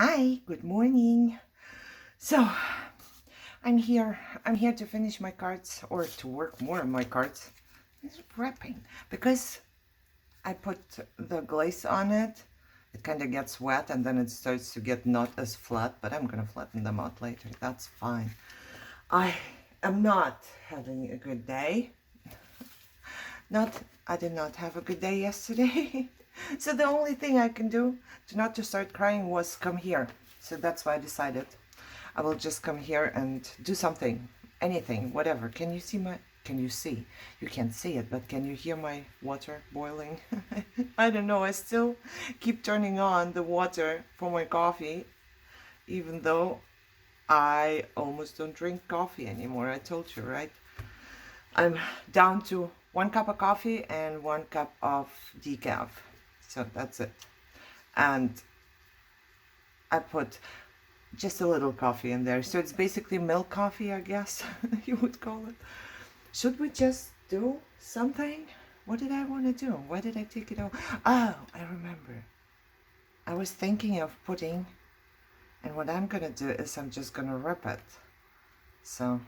Hi, good morning. So, I'm here. I'm here to finish my cards or to work more on my cards. It's wrapping because I put the glaze on it. It kind of gets wet and then it starts to get not as flat, but I'm gonna flatten them out later. That's fine. I am not having a good day. I did not have a good day yesterday. So the only thing I can do to not to start crying was come here. So that's why I decided I will just come here and do something, anything, whatever. Can you see? You can't see it, but can you hear my water boiling? I don't know. I still keep turning on the water for my coffee, even though I almost don't drink coffee anymore. I told you, right? I'm down to 1 cup of coffee and 1 cup of decaf. So that's it. And I put just a little coffee in there. So it's basically milk coffee, I guess you would call it. Should we just do something? What did I want to do? Why did I take it out? Oh, I remember. I was thinking of putting, and what I'm going to do is I'm just going to wrap it. So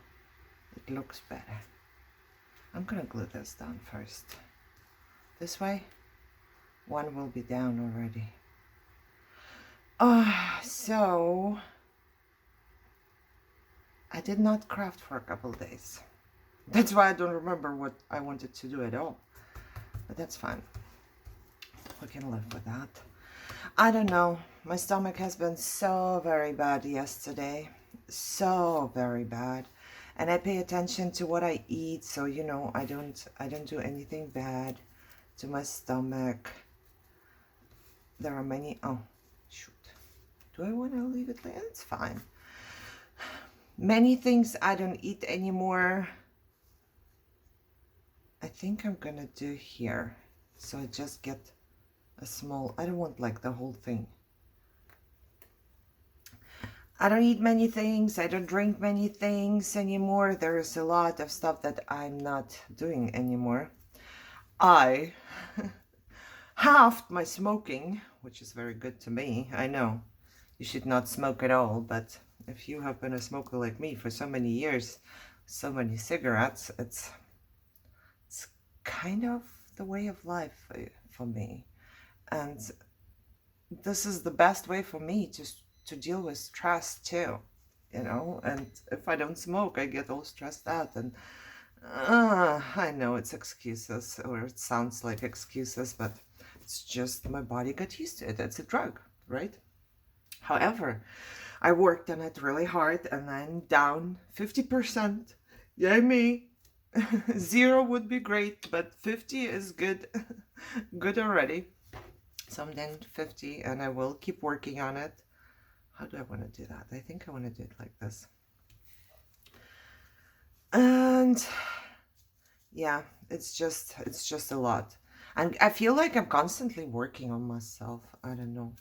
it looks better. I'm going to glue this down first. This way, one will be down already. So I did not craft for a couple days. That's why I don't remember what I wanted to do at all. But that's fine. We can live with that. I don't know. My stomach has been so very bad yesterday. So very bad. And I pay attention to what I eat, so you know, I don't do anything bad to my stomach. There are many. Oh, shoot. Do I want to leave it there? It's fine. Many things I don't eat anymore. I think I'm gonna do here. So I just get a small, I don't want like the whole thing. I don't eat many things. I don't drink many things anymore. There's a lot of stuff that I'm not doing anymore. I halved my smoking, which is very good to me. I know you should not smoke at all, but if you have been a smoker like me for so many years, so many cigarettes, it's kind of the way of life for me. And this is the best way for me to deal with stress too, you know. And if I don't smoke, I get all stressed out. And I know it's excuses, or it sounds like excuses, but it's just my body got used to it. It's a drug, right? However, I worked on it really hard and I'm down 50%. Yay me. 0 would be great, but 50 is good. Good already. So I'm down 50 and I will keep working on it. How do I want to do that? I think I want to do it like this. And yeah, it's just a lot. And I feel like I'm constantly working on myself. I don't know.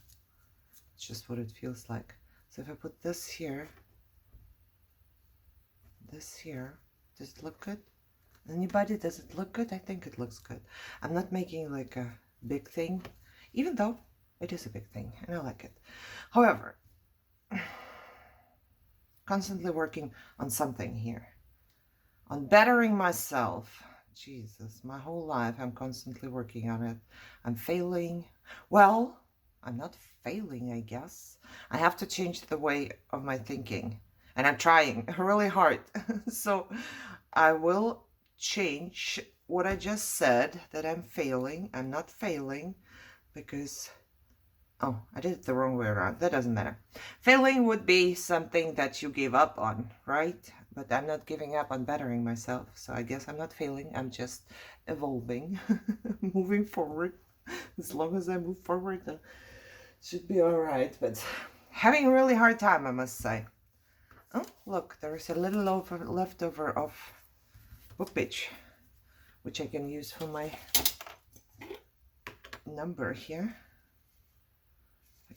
It's just what it feels like. So if I put this here, does it look good? Anybody, does it look good? I think it looks good. I'm not making like a big thing, even though it is a big thing and I like it. However, constantly working on something here, on bettering myself. Jesus, my whole life I'm constantly working on it. I'm failing. Well, I'm not failing, I guess. I have to change the way of my thinking, and I'm trying really hard. So I will change what I just said, that I'm failing. I'm not failing, because oh, I did it the wrong way around. That doesn't matter. Failing would be something that you give up on, right? But I'm not giving up on bettering myself. So I guess I'm not failing. I'm just evolving, moving forward. As long as I move forward, it should be all right. But having a really hard time, I must say. Oh, look, there's a little leftover of book page, which I can use for my number here.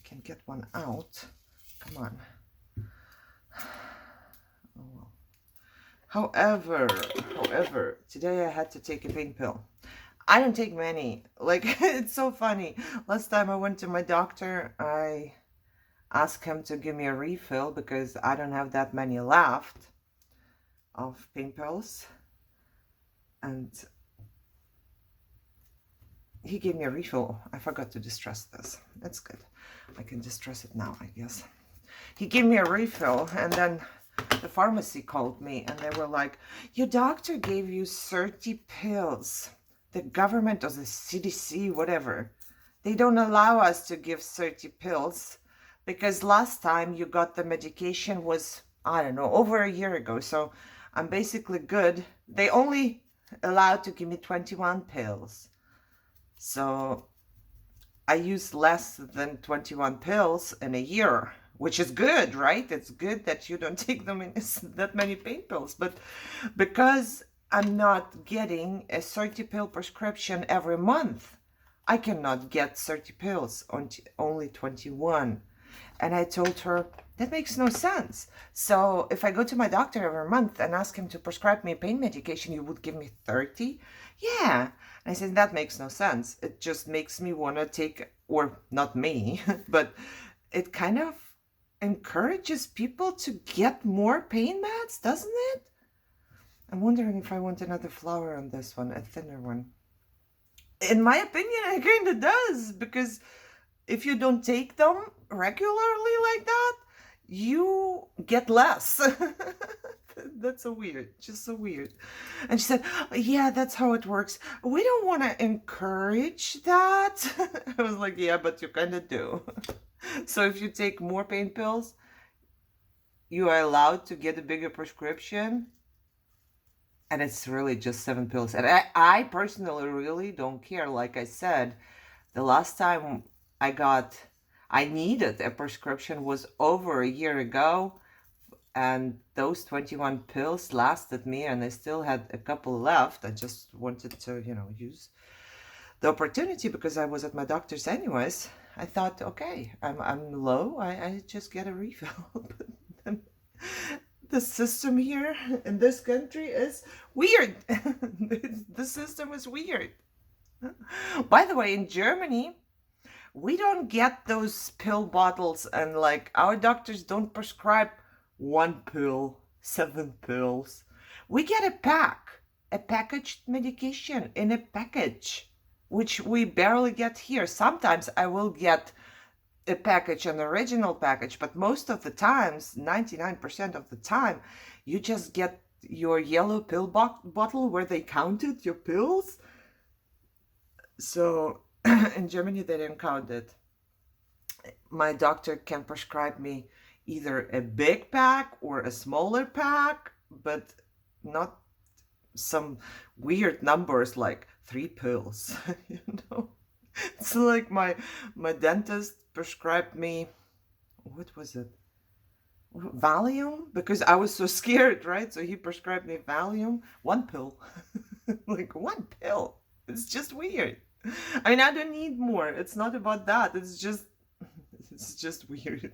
Can get one out. Come on. Oh, well. However, today I had to take a pain pill. I don't take many. Like, it's so funny. Last time I went to my doctor, I ask him to give me a refill because I don't have that many left of pain pills. And he gave me a refill. I forgot to distress this. That's good. I can distress it now, I guess. He gave me a refill, and then the pharmacy called me and they were like, your doctor gave you 30 pills. The government or the CDC, whatever, they don't allow us to give 30 pills because last time you got the medication was, I don't know, over a year ago. So I'm basically good. They only allowed to give me 21 pills. So I use less than 21 pills in a year, which is good, right? It's good that you don't take them in that many pain pills. But because I'm not getting a 30 pill prescription every month, I cannot get 30 pills, only 21. And I told her, that makes no sense. So if I go to my doctor every month and ask him to prescribe me pain medication, you would give me 30? Yeah. And I said, that makes no sense. It just makes me want to take, or not me, but it kind of encourages people to get more pain meds, doesn't it? I'm wondering if I want another flower on this one, a thinner one. In my opinion, it kind of does, because if you don't take them regularly like that, you get less. That's so weird, just so weird. And she said, yeah, that's how it works. We don't want to encourage that. I was like, yeah, but you kind of do. So if you take more pain pills, you are allowed to get a bigger prescription. And it's really just 7 pills. And I personally really don't care. Like I said, the last time I needed a prescription was over a year ago. And those 21 pills lasted me, and I still had a couple left. I just wanted to, use the opportunity because I was at my doctor's anyways. I thought, okay, I'm low. I just get a refill. The system here in this country is weird. The system is weird. By the way, in Germany, we don't get those pill bottles, and like our doctors don't prescribe 1 pill, 7 pills. We get a packaged medication in a package, which we barely get here. Sometimes I will get a package, an original package, but most of the times, 99% of the time, you just get your yellow pill bottle where they counted your pills. So in Germany, they didn't count it. My doctor can prescribe me either a big pack or a smaller pack, but not some weird numbers like 3 pills. It's like my dentist prescribed me, what was it? Valium, because I was so scared, right? So he prescribed me Valium, 1 pill. Like 1 pill. It's just weird. I mean, I don't need more. It's not about that. It's just weird.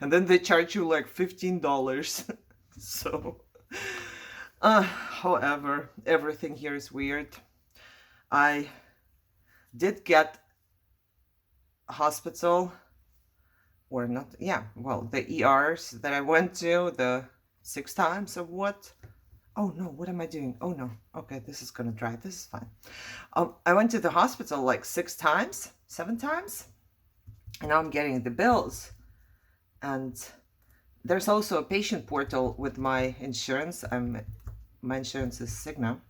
And then they charge you like $15. So, however, everything here is weird. I did get a hospital, or not, yeah, well, the ERs that I went to, the 6 times of what? Oh no, what am I doing? Oh no, okay, this is gonna dry, this is fine. I went to the hospital like 6 times, 7 times, and now I'm getting the bills. And there's also a patient portal with my insurance. My insurance is Cigna.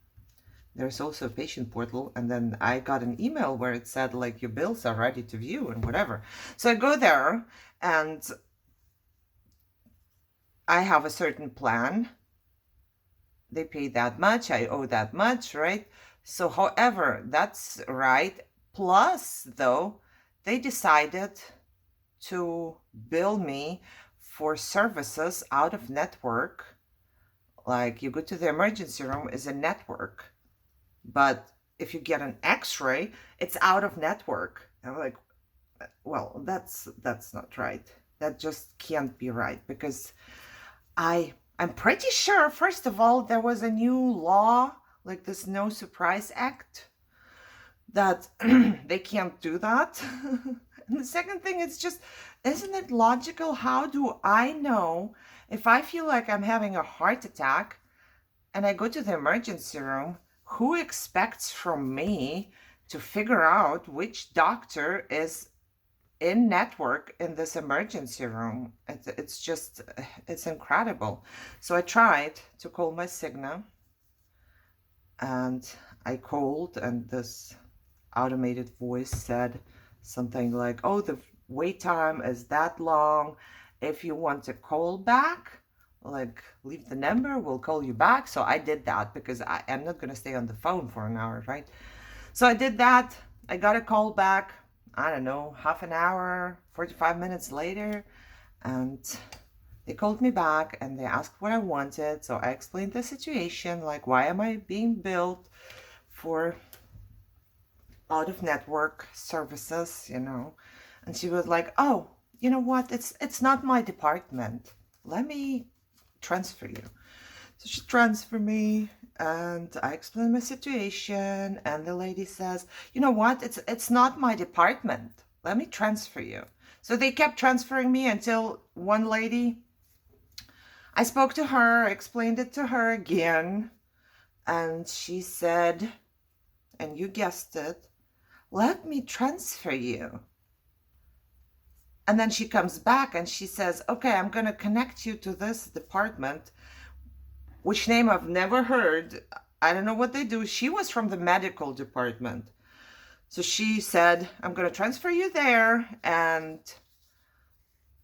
There's also a patient portal, and then I got an email where it said like your bills are ready to view and whatever. So I go there and I have a certain plan. They pay that much, I owe that much, right? So however, that's right. Plus though, they decided to bill me for services out of network. Like you go to the emergency room is a network, but if you get an x-ray, it's out of network. And I'm like, well, that's not right. That just can't be right, because I'm pretty sure, first of all, there was a new law, like this No Surprise Act, that they can't do that. And the second thing, it's Isn't it logical? How do I know if I feel like I'm having a heart attack and I go to the emergency room? Who expects from me to figure out which doctor is in network in this emergency room? It's just, it's incredible. So I tried to call my Cigna, and I called, and this automated voice said something like, oh, the wait time is that long. If you want to call back, like, leave the number, we'll call you back. So I did that because I'm not going to stay on the phone for an hour, right? So I did that. I got a call back, I don't know, half an hour, 45 minutes later, and they called me back and they asked what I wanted. So I explained the situation, like, why am I being billed for out of network services, you know? And she was like, oh, you know what? It's not my department. Let me transfer you. So she transferred me, and I explained my situation, and the lady says, you know what? It's not my department. Let me transfer you. So they kept transferring me until one lady, I spoke to her, explained it to her again, and she said, and you guessed it, let me transfer you. And then she comes back and she says, okay, I'm going to connect you to this department, which name I've never heard. I don't know what they do. She was from the medical department. So she said, I'm going to transfer you there, and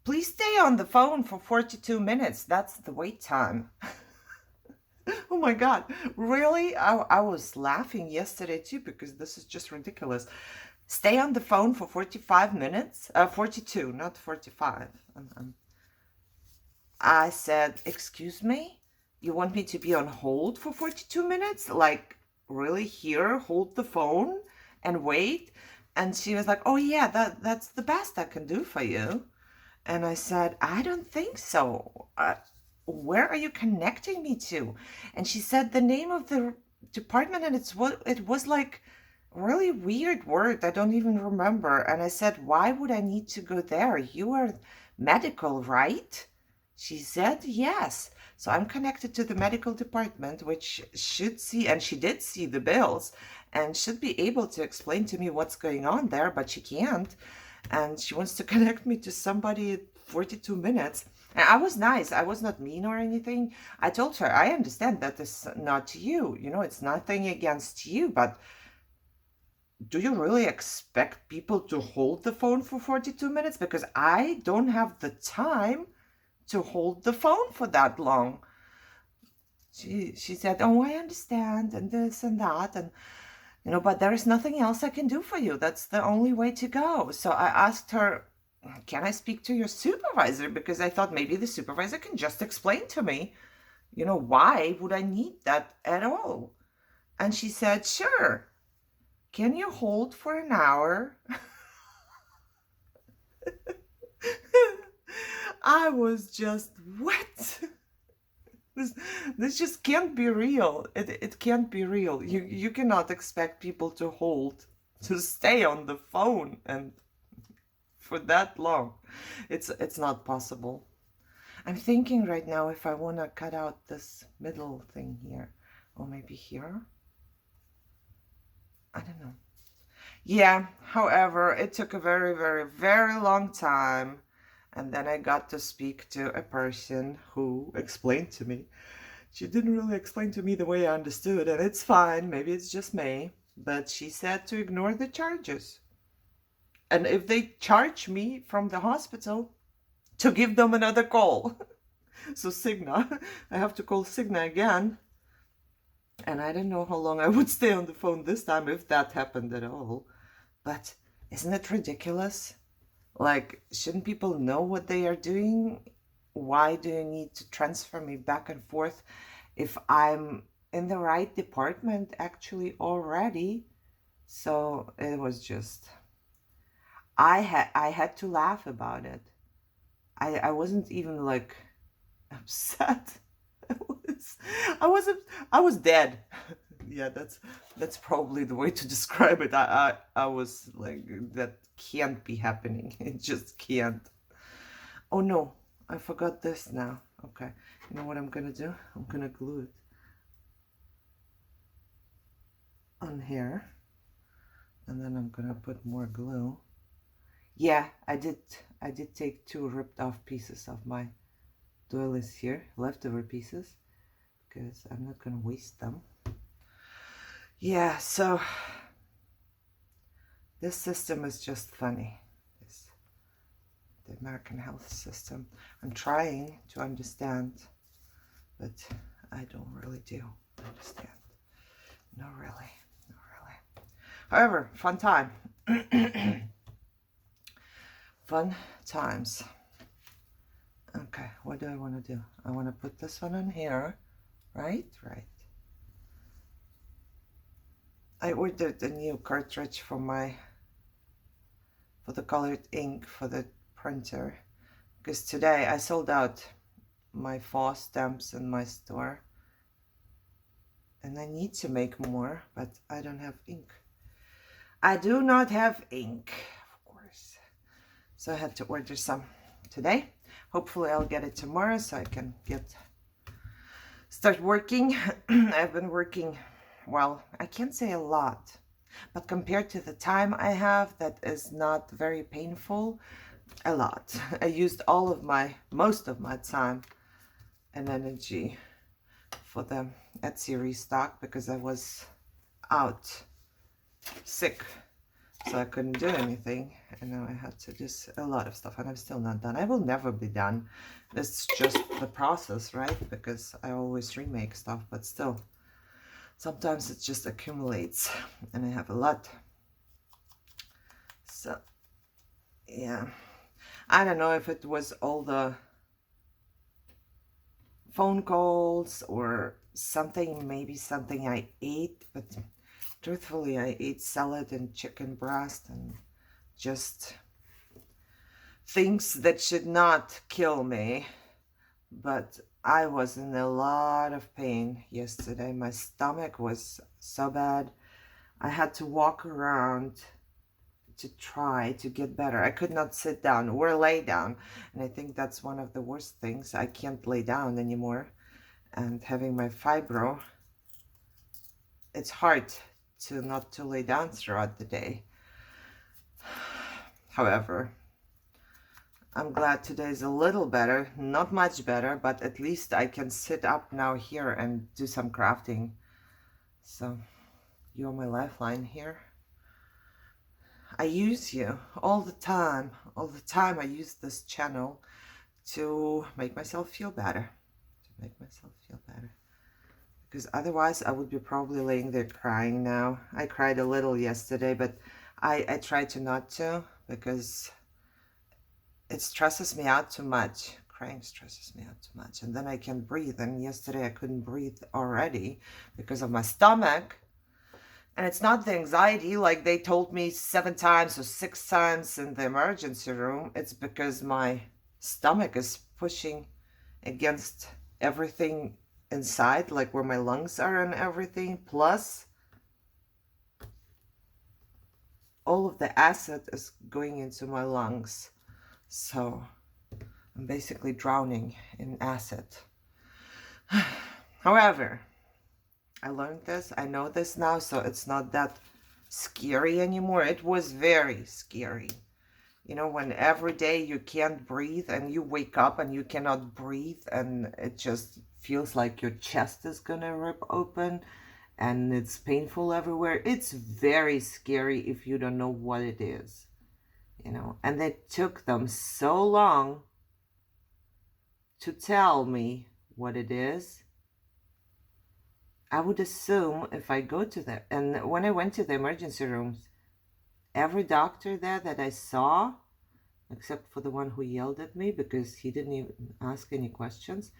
please stay on the phone for 42 minutes. That's the wait time. Oh my God, really? I was laughing yesterday too, because this is just ridiculous. Stay on the phone for 45 minutes? 42, not 45. I said, excuse me? You want me to be on hold for 42 minutes? Like, really, here, hold the phone and wait? And she was like, oh yeah, that's the best I can do for you. And I said, I don't think so. Where are you connecting me to? And she said the name of the department, and it was like really weird word. I don't even remember. And I said, why would I need to go there? You are medical, right? She said, yes. So I'm connected to the medical department, which should see, and she did see the bills, and should be able to explain to me what's going on there, but she can't. And she wants to connect me to somebody at 42 minutes. And I was nice. I was not mean or anything. I told her, I understand that it's not you. You know, it's nothing against you, but do you really expect people to hold the phone for 42 minutes? Because I don't have the time to hold the phone for that long. She said, oh, I understand, and this and that, and you know, but there is nothing else I can do for you. That's the only way to go. So I asked her, can I speak to your supervisor? Because I thought maybe the supervisor can just explain to me, you know, why would I need that at all? And she said, sure. Can you hold for an hour? I was just, what? This just can't be real. It can't be real. You cannot expect people to hold, to stay on the phone and for that long. It's not possible. I'm thinking right now if I want to cut out this middle thing here, or maybe here. I don't know. Yeah, however, it took a very, very, very long time. And then I got to speak to a person who explained to me. She didn't really explain to me the way I understood, and it's fine. Maybe it's just me. But she said to ignore the charges. And if they charge me from the hospital, to give them another call. So Cigna, I have to call Cigna again. And I don't know how long I would stay on the phone this time, if that happened at all. But isn't it ridiculous? Like, shouldn't people know what they are doing? Why do you need to transfer me back and forth if I'm in the right department actually already? So it was just, I had to laugh about it. I wasn't even like upset. I was dead. Yeah, that's probably the way to describe it. I was like, that can't be happening. It just can't. Oh no, I forgot this now. Okay, you know what I'm gonna do? I'm gonna glue it on here, and then I'm gonna put more glue. Yeah, I did take 2 ripped off pieces of my doilies here, leftover pieces, because I'm not gonna waste them. Yeah, so this system is just funny. The American health system. I'm trying to understand, but I don't really do understand. No, really. No, really. However, fun time. Fun times. Okay, what do I want to do? I want to put this one in here, right? Right. I ordered a new cartridge for the colored ink for the printer, because today I sold out my fall stamps in my store, and I need to make more, but I don't have ink. I do not have ink, of course, so I had to order some today. Hopefully I'll get it tomorrow so I can start working. I've been working, well, I can't say a lot, but compared to the time I have, that is not very painful. A lot. I used most of my time and energy for the Etsy restock, because I was out sick, so I couldn't do anything, and now I had to do a lot of stuff, and I'm still not done. I will never be done. It's just the process, right? Because I always remake stuff, but still sometimes it just accumulates, and I have a lot. So yeah, I don't know if it was all the phone calls or something, maybe something I ate, but truthfully I ate salad and chicken breast and just things that should not kill me. But I was in a lot of pain yesterday. My stomach was so bad. I had to walk around to try to get better. I could not sit down or lay down, and I think that's one of the worst things. I can't lay down anymore, and having my fibro, it's hard to not to lay down throughout the day. However, I'm glad today's a little better, not much better, but at least I can sit up now here and do some crafting. So you're my lifeline here. I use you all the time. All the time I use this channel to make myself feel better. Because otherwise I would be probably laying there crying now. I cried a little yesterday, but I try to not to, because it stresses me out too much. Crying stresses me out too much. And then I can't breathe. And yesterday I couldn't breathe already because of my stomach. And it's not the anxiety like they told me 7 times or 6 times in the emergency room. It's because my stomach is pushing against everything inside, like where my lungs are and everything. Plus, all of the acid is going into my lungs. So I'm basically drowning in acid. However, I learned this, I know this now, so it's not that scary anymore. It was very scary. You know, when every day you can't breathe and you wake up and you cannot breathe and it just feels like your chest is gonna rip open and it's painful everywhere. It's very scary if you don't know what it is, you know. And it took them so long to tell me what it is. I would assume if I go to the, and when I went to the emergency rooms, every doctor there that I saw, except for the one who yelled at me because he didn't even ask any questions,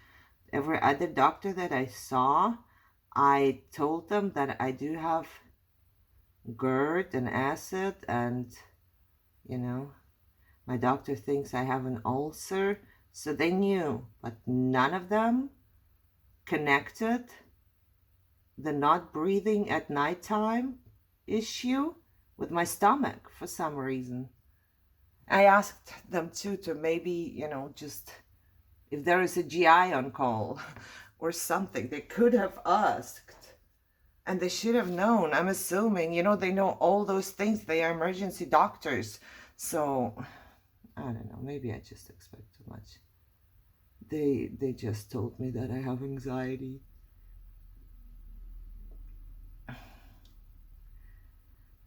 every other doctor that I saw, I told them that I do have GERD and acid, and, you know, my doctor thinks I have an ulcer, so they knew, but none of them connected the not breathing at nighttime issue with my stomach for some reason. I asked them too to maybe, just if there is a GI on call or something, they could have asked and they should have known. I'm assuming, they know all those things. They are emergency doctors. So I don't know, maybe I just expect too much. They just told me that I have anxiety.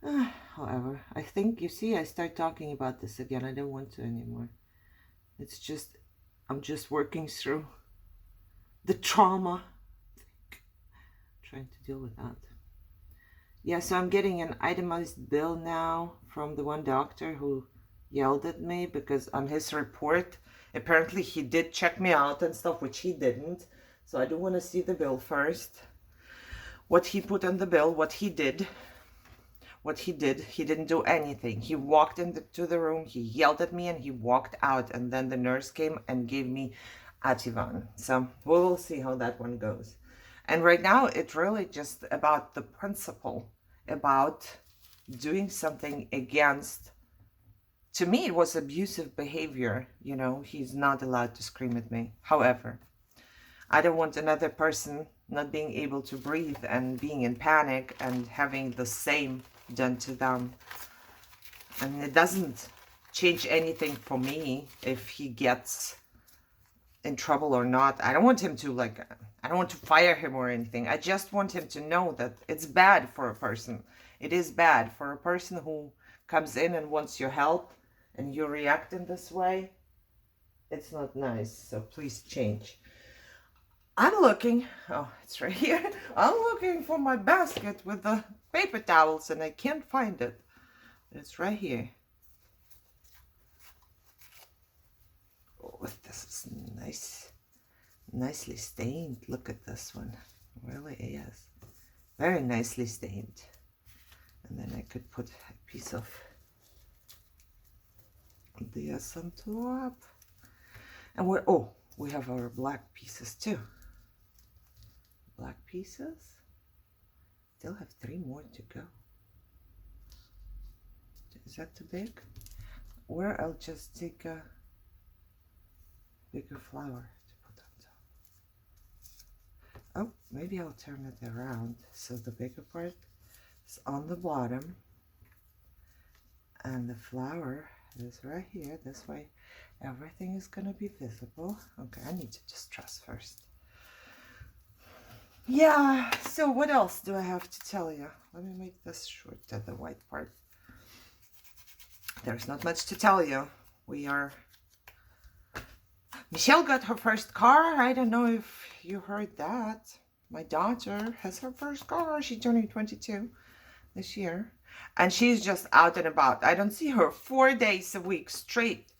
However, I think, you see, I start talking about this again. I don't want to anymore. It's just, I'm just working through the trauma. Trying to deal with that. Yeah, so I'm getting an itemized bill now from the one doctor who yelled at me because on his report, apparently he did check me out and stuff, which he didn't. So I do want to see the bill first. What he put on the bill, what he did, he didn't do anything. He walked into the room, he yelled at me, and he walked out. And then the nurse came and gave me Ativan. So we will see how that one goes. And right now, it's really just about the principle, about doing something against, to me, it was abusive behavior. He's not allowed to scream at me. However, I don't want another person not being able to breathe and being in panic and having the same done to them. And it doesn't change anything for me if he gets in trouble or not. I don't want him to, I don't want to fire him or anything. I just want him to know that it's bad for a person. It is bad for a person who comes in and wants your help and you react in this way. It's not nice. So please change. I'm looking, oh, it's right here. I'm looking for my basket with the paper towels and I can't find it. It's right here. Oh, this is nice. Nicely stained. Look at this one. It really is. Very nicely stained. And then I could put a piece of this on top. And we have our black pieces too. Black pieces. Still have 3 more to go. Is that too big? Or I'll just take a bigger flower to put on top. Oh, maybe I'll turn it around so the bigger part is on the bottom and the flower is right here. This way everything is going to be visible. Okay, I need to just dress first. Yeah, so what else do I have to tell you? Let me make this short to the white part. There's not much to tell you. Michelle got her first car. I don't know if you heard that. My daughter has her first car. She's turning 22 this year. And she's just out and about. I don't see her 4 days a week straight.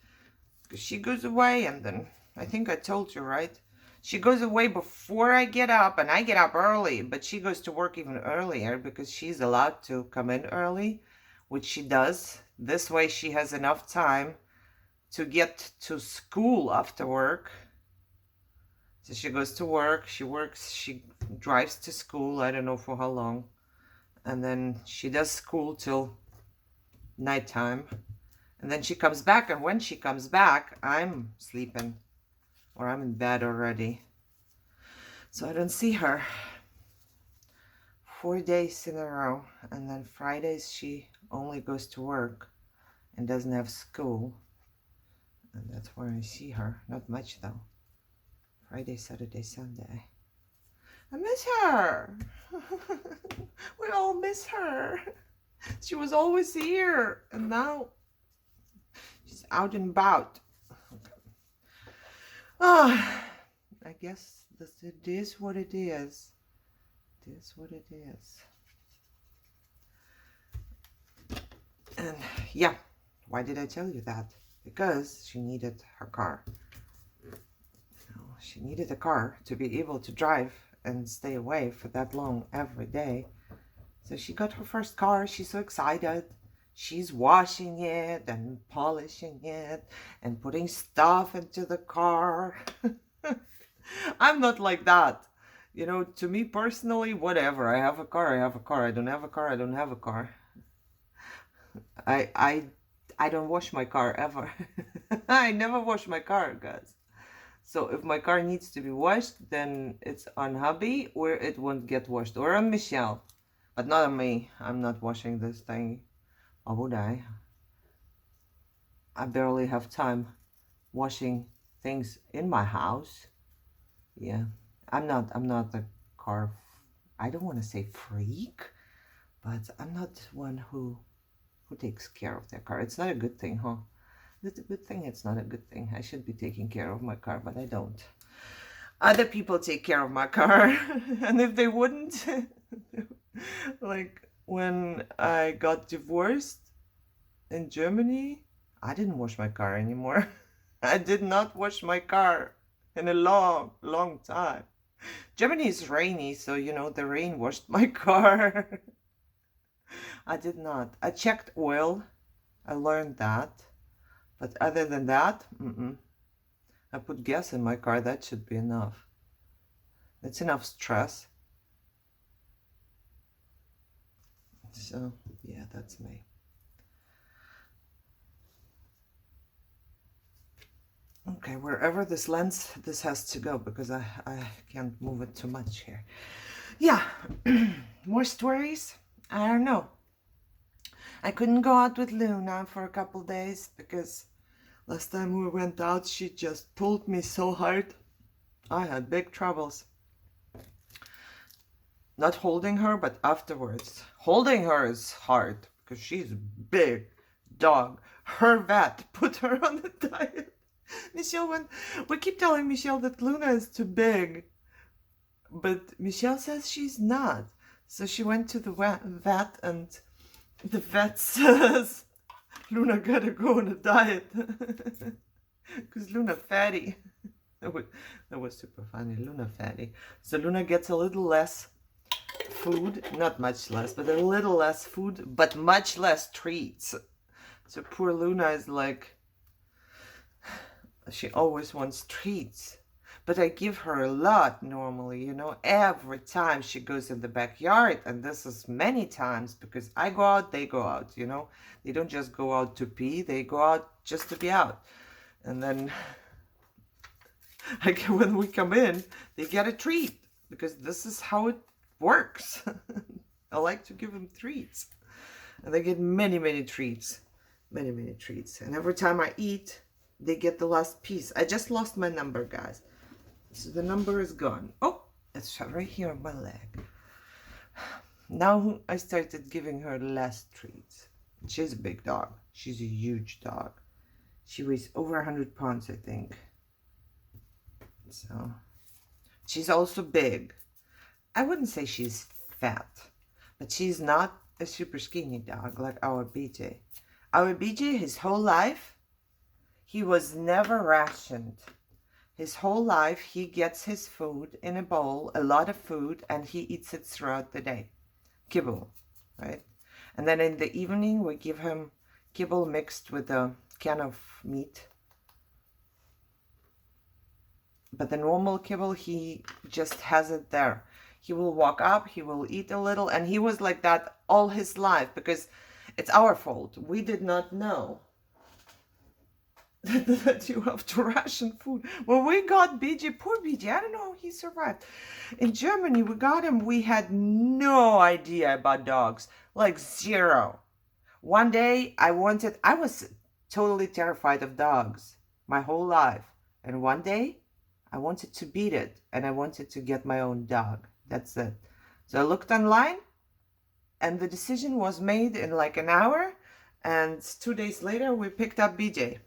Because she goes away and then, I think I told you, right? She goes away before I get up, and I get up early, but she goes to work even earlier because she's allowed to come in early, which she does. This way she has enough time to get to school after work. So she goes to work, she works, she drives to school, I don't know for how long. And then she does school till nighttime. And then she comes back, and when she comes back, I'm sleeping. Or I'm in bed already. So I don't see her 4 days in a row. And then Fridays she only goes to work and doesn't have school. And that's where I see her. Not much though. Friday, Saturday, Sunday. I miss her. We all miss her. She was always here. And now she's out and about. Ah, I guess it is what it is. It is what it is. And yeah, why did I tell you that? Because she needed her car. She needed a car to be able to drive and stay away for that long every day. So she got her first car. She's so excited. She's washing it and polishing it and putting stuff into the car. I'm not like that. To me personally, whatever. I have a car, I have a car. I don't have a car, I don't have a car. I I don't wash my car ever. I never wash my car, guys. So if my car needs to be washed, then it's on hubby, or it won't get washed, or on Michelle, but not on me. I'm not washing this thing. Why would I? I barely have time washing things in my house. Yeah, I'm not a car. I don't want to say freak, but I'm not one who takes care of their car. It's not a good thing, huh? It's a good thing. It's not a good thing. I should be taking care of my car, but I don't. Other people take care of my car, and if they wouldn't, like when I got divorced in Germany, I didn't wash my car anymore. I did not wash my car in a long, long time. Germany is rainy, so you know the rain washed my car. I did not. I checked oil. I learned that. But other than that, I put gas in my car. That should be enough. That's enough stress. So, yeah, that's me. Okay, wherever this lands, this has to go because I can't move it too much here. Yeah, more stories? I don't know. I couldn't go out with Luna for a couple days because last time we went out, she just pulled me so hard. I had big troubles. Not holding her, but afterwards. Holding her is hard because she's a big dog. Her vet put her on the diet. Michelle we keep telling Michelle that Luna is too big, but Michelle says she's not. So she went to the vet, and the vet says Luna gotta go on a diet because Luna fatty. That was super funny. Luna fatty. So Luna gets a little less food, not much less, but a little less food, but much less treats. So poor Luna is like, she always wants treats. But I give her a lot normally, you know, every time she goes in the backyard. And this is many times because I go out, they go out, you know. They don't just go out to pee, they go out just to be out. And then when we come in, they get a treat because this is how it works. I like to give them treats. And they get many, many treats. Many, many treats. And every time I eat, they get the last piece. I just lost my number, guys. So the number is gone. Oh, it's right here on my leg. Now I started giving her less treats. She's a big dog. She's a huge dog. She weighs over 100 pounds, I think. So she's also big. I wouldn't say she's fat, but she's not a super skinny dog like our BJ. Our BJ, his whole life, he was never rationed. His whole life, he gets his food in a bowl, a lot of food, and he eats it throughout the day. Kibble, right? And then in the evening, we give him kibble mixed with a can of meat. But the normal kibble, he just has it there. He will walk up, he will eat a little, and he was like that all his life because it's our fault. We did not know that you have to ration food. When we got BJ, poor BJ, I don't know how he survived. In Germany, we got him, we had no idea about dogs, like zero. One day, I was totally terrified of dogs my whole life. And one day, I wanted to beat it, and I wanted to get my own dog. That's it. So I looked online, and the decision was made in like an hour, and 2 days later, we picked up BJ.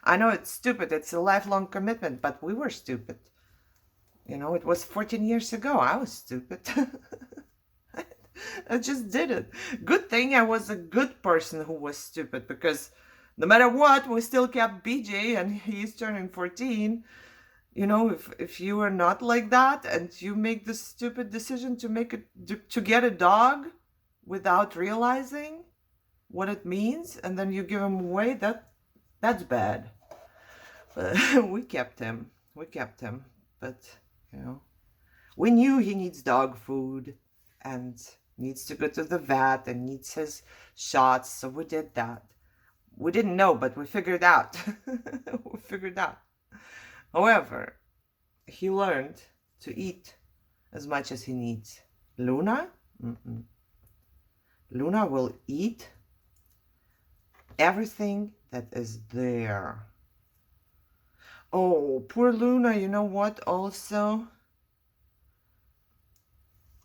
I know it's stupid. It's a lifelong commitment, but we were stupid. You know, it was 14 years ago. I was stupid. I just did it. Good thing I was a good person who was stupid because no matter what, we still kept BJ and he's turning 14. You know, if you are not like that and you make the stupid decision to get a dog without realizing what it means and then you give him away, that's bad. But we kept him. But, you know, we knew he needs dog food and needs to go to the vet and needs his shots. So we did that. We didn't know, but we figured out. We figured out. However, he learned to eat as much as he needs. Luna? Mm-mm. Luna will eat everything that is there. Oh, poor Luna, you know what? Also,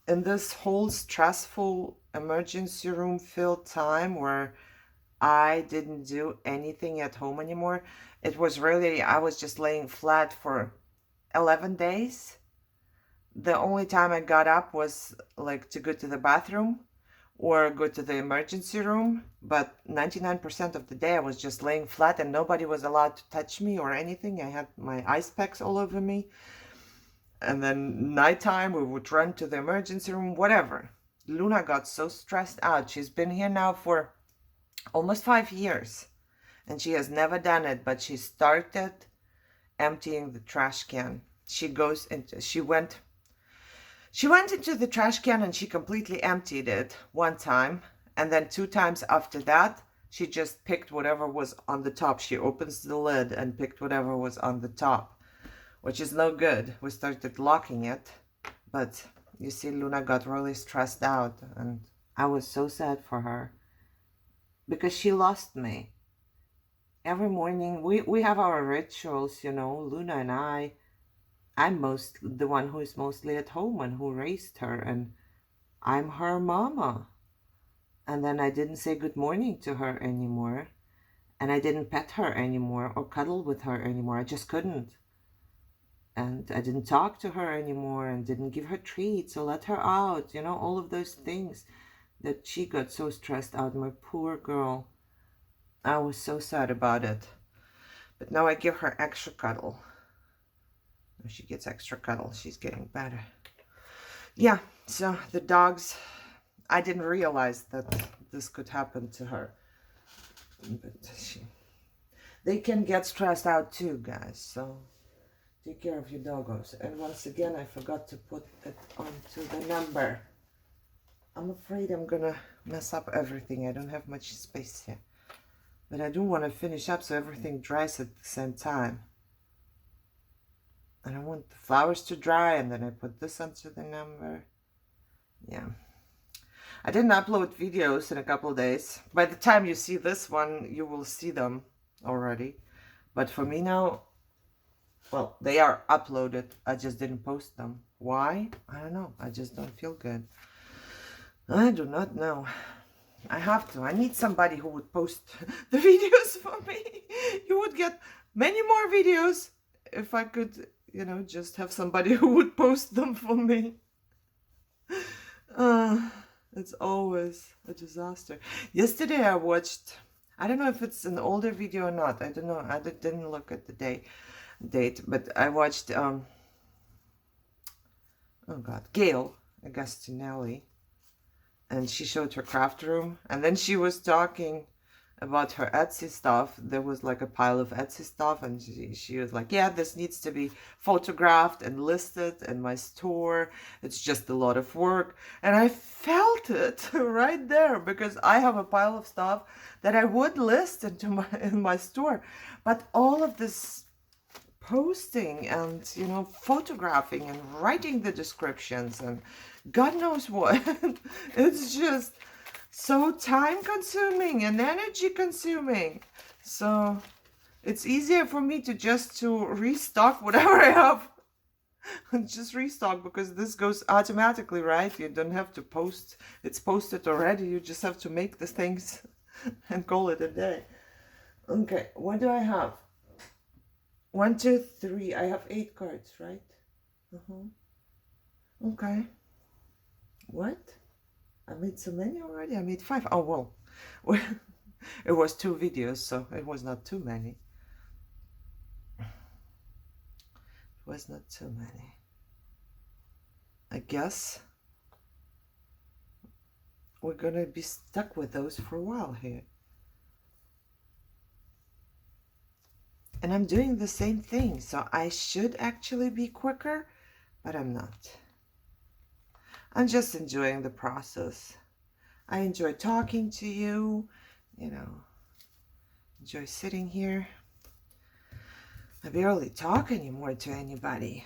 in this whole stressful emergency room filled time where I didn't do anything at home anymore, it was really, I was just laying flat for 11 days. The only time I got up was like to go to the bathroom or go to the emergency room, but 99% of the day I was just laying flat and nobody was allowed to touch me or anything. I had my ice packs all over me. And then nighttime we would run to the emergency room, whatever. Luna got so stressed out. She's been here now for almost 5 years and she has never done it, but she started emptying the trash can. She went into the trash can and she completely emptied it one time, and then 2 times after that she just picked whatever was on the top. She opens the lid and picked whatever was on the top, which is no good. We started locking it, but you see, Luna got really stressed out and I was so sad for her because she lost me. Every morning we have our rituals, you know, Luna and I'm the one who is mostly at home and who raised her, and I'm her mama. And then I didn't say good morning to her anymore, and I didn't pet her anymore or cuddle with her anymore. I just couldn't. And I didn't talk to her anymore and didn't give her treats or let her out, you know, all of those things that she got so stressed out. My poor girl. I was so sad about it. But now I give her extra cuddle. If she gets extra cuddle, she's getting better. Yeah, so the dogs, I didn't realize that this could happen to her. But they can get stressed out too, guys. So take care of your doggos. And once again, I forgot to put it onto the number. I'm afraid I'm gonna mess up everything. I don't have much space here. But I do want to finish up so everything dries at the same time. And I want the flowers to dry, and then I put this onto the number. Yeah. I didn't upload videos in a couple of days. By the time you see this one, you will see them already. But for me now, well, they are uploaded. I just didn't post them. Why? I don't know. I just don't feel good. I do not know. I have to. I need somebody who would post the videos for me. You would get many more videos if I could, you know, just have somebody who would post them for me. It's always a disaster. Yesterday I watched, I don't know if it's an older video or not. I don't know. I didn't look at the date, but I watched, oh God, Gail Agostinelli. And she showed her craft room, and then she was talking about her Etsy stuff. There was like a pile of Etsy stuff, and she was like, yeah, this needs to be photographed and listed in my store. It's just a lot of work. And I felt it right there, because I have a pile of stuff that I would list in my store, but all of this posting and, you know, photographing and writing the descriptions and God knows what. It's just so time consuming and energy consuming. So it's easier for me to restock whatever I have. Just restock, because this goes automatically, right? You don't have to post. It's posted already. You just have to make the things and call it a day. Okay, what do I have? 1, 2, 3. I have 8 cards, right? Okay. What? I made so many already? I made 5. Oh, well. It was 2 videos, so it was not too many. It was not too many. I guess we're gonna be stuck with those for a while here. And I'm doing the same thing, so I should actually be quicker, but I'm not. I'm just enjoying the process. I enjoy talking to you, you know, Enjoy sitting here. I barely talk anymore to anybody.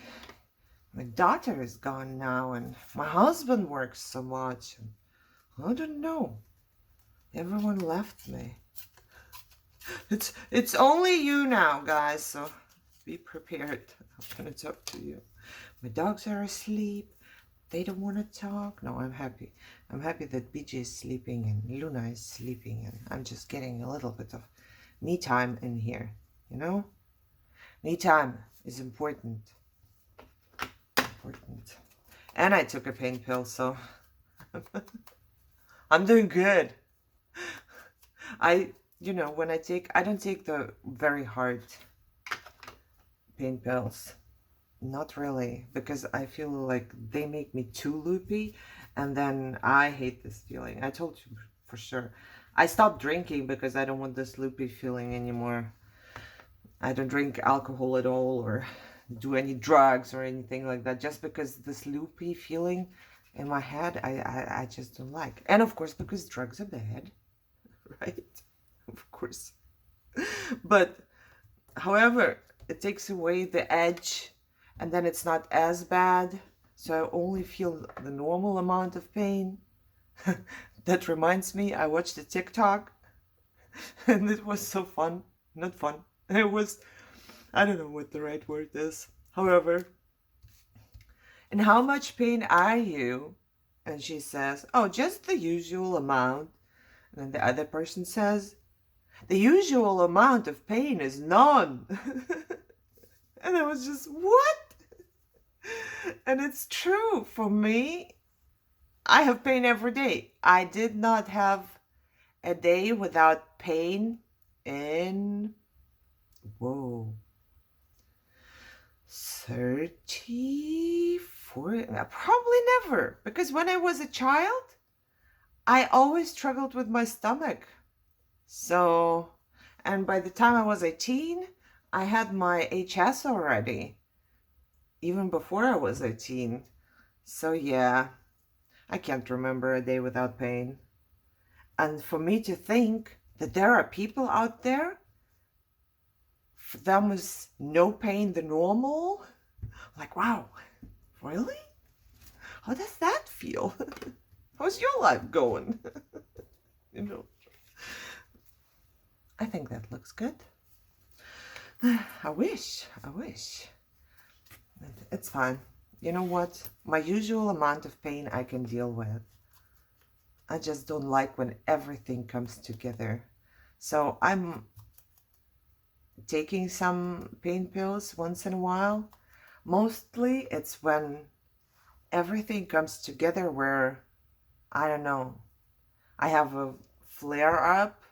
My daughter is gone now, and my husband works so much. And I don't know. Everyone left me. It's only you now, guys, so be prepared. I'm gonna talk to you. My dogs are asleep. They don't want to talk. No, I'm happy. I'm happy that BJ is sleeping and Luna is sleeping, and I'm just getting a little bit of me time in here, you know? Me time is important. Important. And I took a pain pill, so I'm doing good. You know, when I don't take the very hard pain pills. Not really, because I feel like they make me too loopy, and then I hate this feeling. I told you for sure. I stopped drinking because I don't want this loopy feeling anymore. I don't drink alcohol at all or do any drugs or anything like that, just because this loopy feeling in my head, I just don't like. And of course, because drugs are bad, right? Of course. But, however, it takes away the edge, and then it's not as bad, so I only feel the normal amount of pain. That reminds me, I watched a TikTok, and it was so fun. Not fun. It was, I don't know what the right word is. However, and how much pain are you? And she says, oh, just the usual amount. And then the other person says, the usual amount of pain is none. And I was just, what? And it's true for me. I have pain every day. I did not have a day without pain in, 34, probably never. Because when I was a child, I always struggled with my stomach. So, and by the time I was 18, I had my HS already. Even before I was 18. So yeah, I can't remember a day without pain. And for me to think that there are people out there, for them is no pain the normal, like, wow, really? How does that feel? How's your life going? You know, I think that looks good. I wish. It's fine. You know what? My usual amount of pain I can deal with. I just don't like when everything comes together. So I'm taking some pain pills once in a while. Mostly it's when everything comes together where, I don't know, I have a flare-up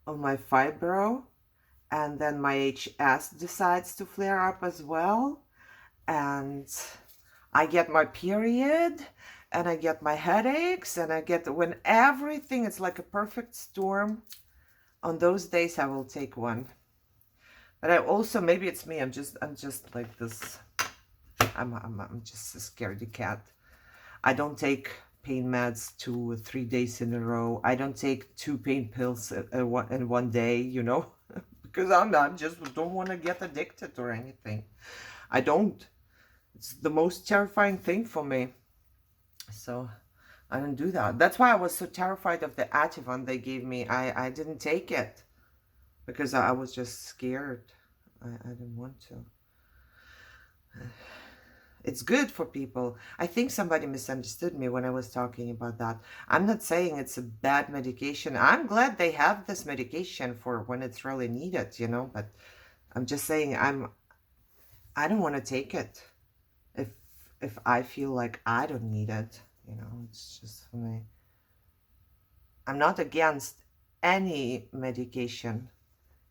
of my fibro, and then my HS decides to flare up as well, and I get my period, and I get my headaches, and I get, when everything, it's like a perfect storm. On those days I will take one. But I also, maybe it's me, I'm just like this. I'm just a scaredy cat. I don't take pain meds 2 or 3 days in a row. I don't take 2 pain pills in one day, you know, because I'm just don't want to get addicted or anything. I don't. It's the most terrifying thing for me. So I don't do that. That's why I was so terrified of the Ativan they gave me. I didn't take it because I was just scared. I didn't want to. It's good for people. I think somebody misunderstood me when I was talking about that. I'm not saying it's a bad medication. I'm glad they have this medication for when it's really needed, you know, but I'm just saying I don't want to take it if I feel like I don't need it, you know. It's just for me. I'm not against any medication.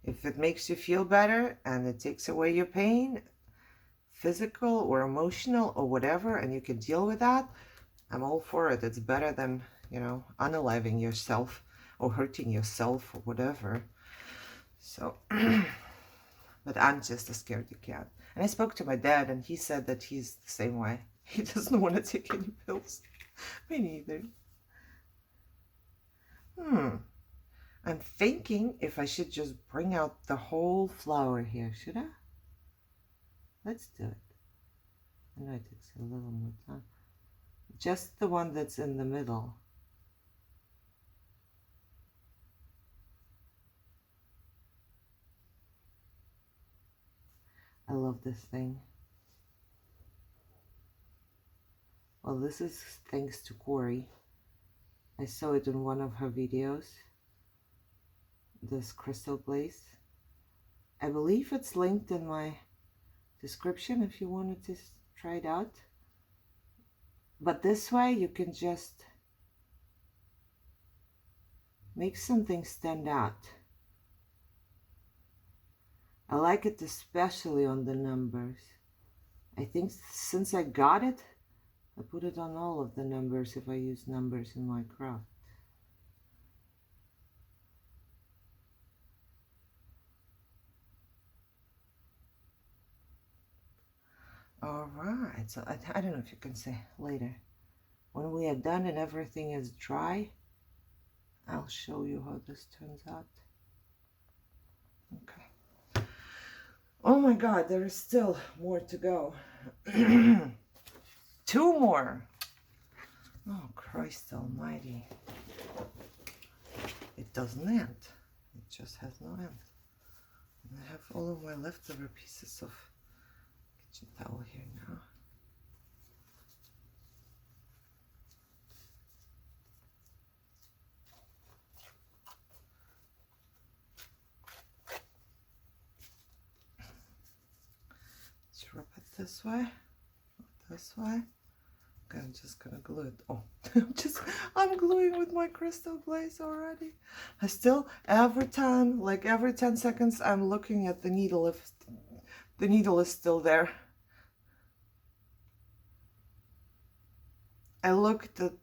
If it makes you feel better and it takes away your pain, physical or emotional or whatever, and you can deal with that, I'm all for it. It's better than, you know, unaliving yourself or hurting yourself or whatever. So, but I'm just a scaredy cat. And I spoke to my dad, and he said that he's the same way. He doesn't want to take any pills. Me neither. I'm thinking if I should just bring out the whole flower here. Should I? Let's do it. I know it takes a little more time. Just the one that's in the middle. I love this thing. Well, this is thanks to Corey. I saw it in one of her videos. This crystal glaze. I believe it's linked in my description if you wanted to try it out. But this way you can just make something stand out. I like it especially on the numbers. I think since I got it, I put it on all of the numbers if I use numbers in my craft. All right, so I don't know if you can say later. When we are done and everything is dry, I'll show you how this turns out. Okay. Oh my God, there is still more to go. 2 more. Oh, Christ almighty. It doesn't end. It just has no end. And I have all of my leftover pieces of kitchen towel here now. Let's rub it this way, this way. Okay, I'm just gonna glue it. Oh, I'm gluing with my crystal glaze already. I still, every time, like every 10 seconds, I'm looking at the needle if the needle is still there. I looked at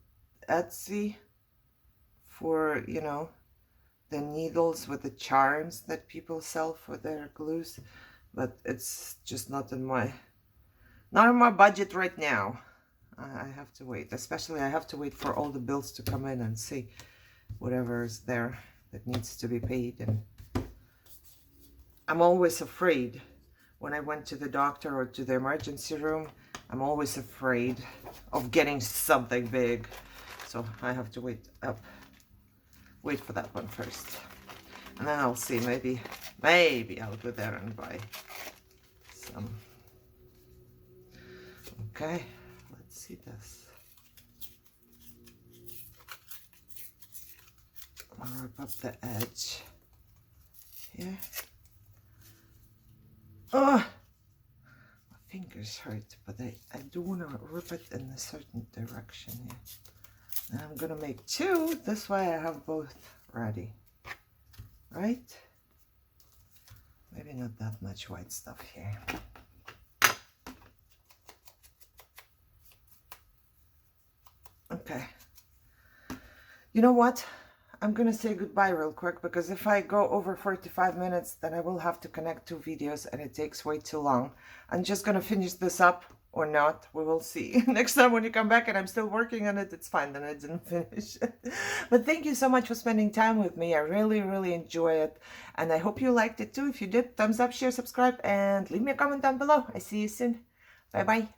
Etsy for, you know, the needles with the charms that people sell for their glues, but it's just not in my budget right now. I have to wait. Especially I have to wait for all the bills to come in and see whatever is there that needs to be paid. And I'm always afraid when I went to the doctor or to the emergency room. I'm always afraid of getting something big, so I have to wait for that one first, and then I'll see. Maybe I'll go there and buy some. Okay, let's see this. I'll rip up the edge here. Oh, my fingers hurt, but I do want to rip it in a certain direction here. And I'm gonna make 2. This way I have both ready, right? Maybe not that much white stuff here. Okay. You know what? I'm gonna say goodbye real quick, because if I go over 45 minutes, then I will have to connect 2 videos and it takes way too long. I'm just gonna finish this up or not. We will see. Next time when you come back and I'm still working on it, it's fine, then I didn't finish it. But thank you so much for spending time with me. I really, really enjoy it. And I hope you liked it too. If you did, thumbs up, share, subscribe, and leave me a comment down below. I see you soon. Bye-bye.